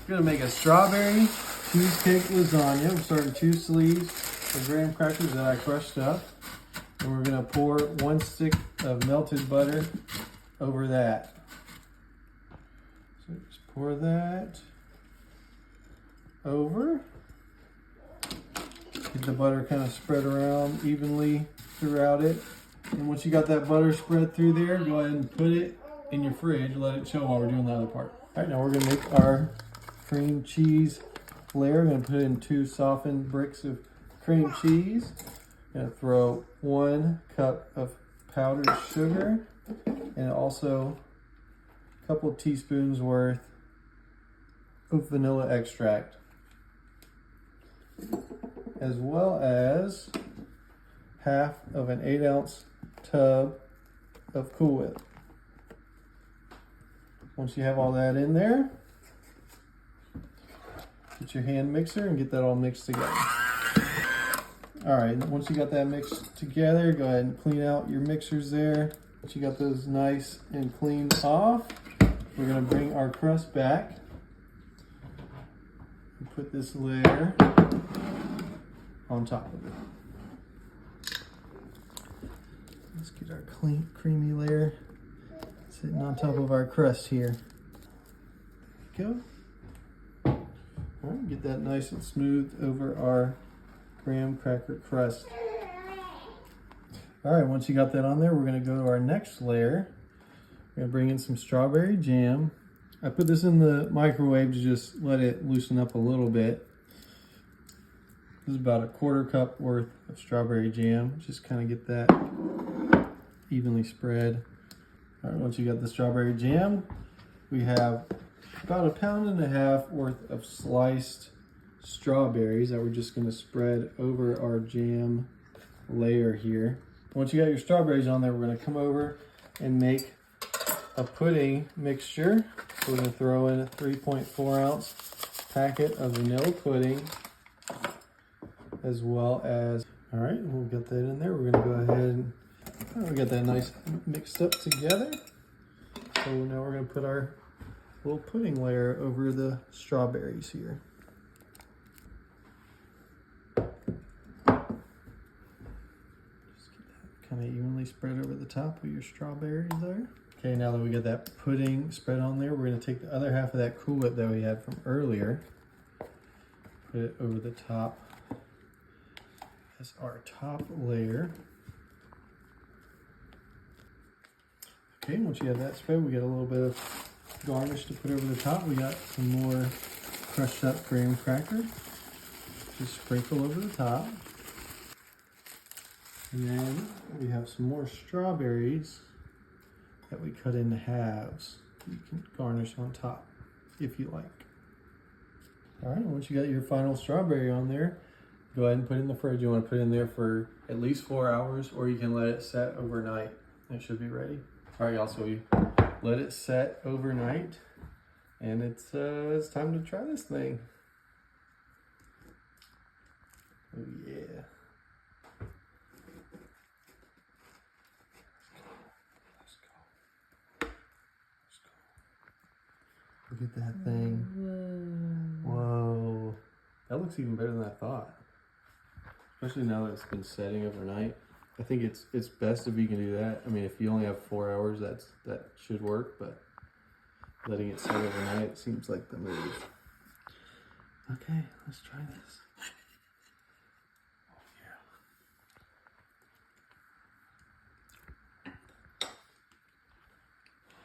Gonna make a strawberry cheesecake lasagna. We're starting 2 sleeves of graham crackers that I crushed up. And we're gonna pour 1 stick of melted butter over that. So just pour that over. Get the butter kind of spread around evenly throughout it. And once you got that butter spread through there, go ahead and put it in your fridge. Let it chill while we're doing the other part. All right, now we're gonna make our cream cheese layer. I'm gonna put in 2 softened bricks of cream cheese. I'm gonna throw 1 cup of powdered sugar and also a couple teaspoons worth of vanilla extract, as well as half of an 8-ounce tub of Cool Whip. Once you have all that in there, get your hand mixer and get that all mixed together. All right, once you got that mixed together, go ahead and clean out your mixers there. Once you got those nice and clean off, we're gonna bring our crust back and put this layer on top of it. Let's get our clean, creamy layer sitting on top of our crust here. There we go. All right, get that nice and smooth over our graham cracker crust. All right, once you got that on there, we're gonna go to our next layer. We're gonna bring in some strawberry jam. I put this in the microwave to just let it loosen up a little bit. This is about a 1/4 cup worth of strawberry jam. Just kind of get that evenly spread. All right, once you got the strawberry jam, we have about 1.5 pounds worth of sliced strawberries that we're just going to spread over our jam layer here. Once you got your strawberries on there, we're going to come over and make a pudding mixture. So we're going to throw in a 3.4-ounce packet of vanilla pudding, as well as, all right, we'll get that in there. We're going to go ahead and we got that nice mixed up together. So now we're going to put our little pudding layer over the strawberries here. Just get that kind of evenly spread over the top of your strawberries there. Okay, now that we got that pudding spread on there, we're going to take the other half of that Cool Whip that we had from earlier, put it over the top as our top layer. Okay, once you have that spread, we got a little bit of garnish to put over the top. We got some more crushed up graham cracker. Just sprinkle over the top. And then we have some more strawberries that we cut into halves. You can garnish on top if you like. All right, once you got your final strawberry on there, go ahead and put it in the fridge. You want to put it in there for at least 4 hours, or you can let it set overnight. It should be ready. All right, y'all, so we let it set overnight, and it's time to try this thing. Oh yeah. Let's go. Look at that thing. Whoa. That looks even better than I thought. Especially now that it's been setting overnight. I think it's best if you can do that. I mean, if you only have 4 hours, that should work, but letting it set overnight seems like the move. Okay, let's try this. Oh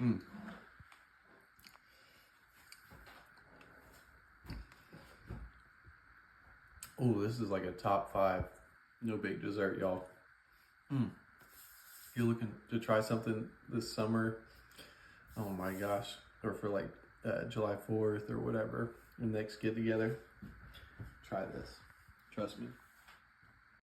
yeah. Oh, this is like a top 5 no bake dessert, y'all. If you're looking to try something this summer, oh my gosh, or for like July 4th or whatever, the next get together, try this. Trust me.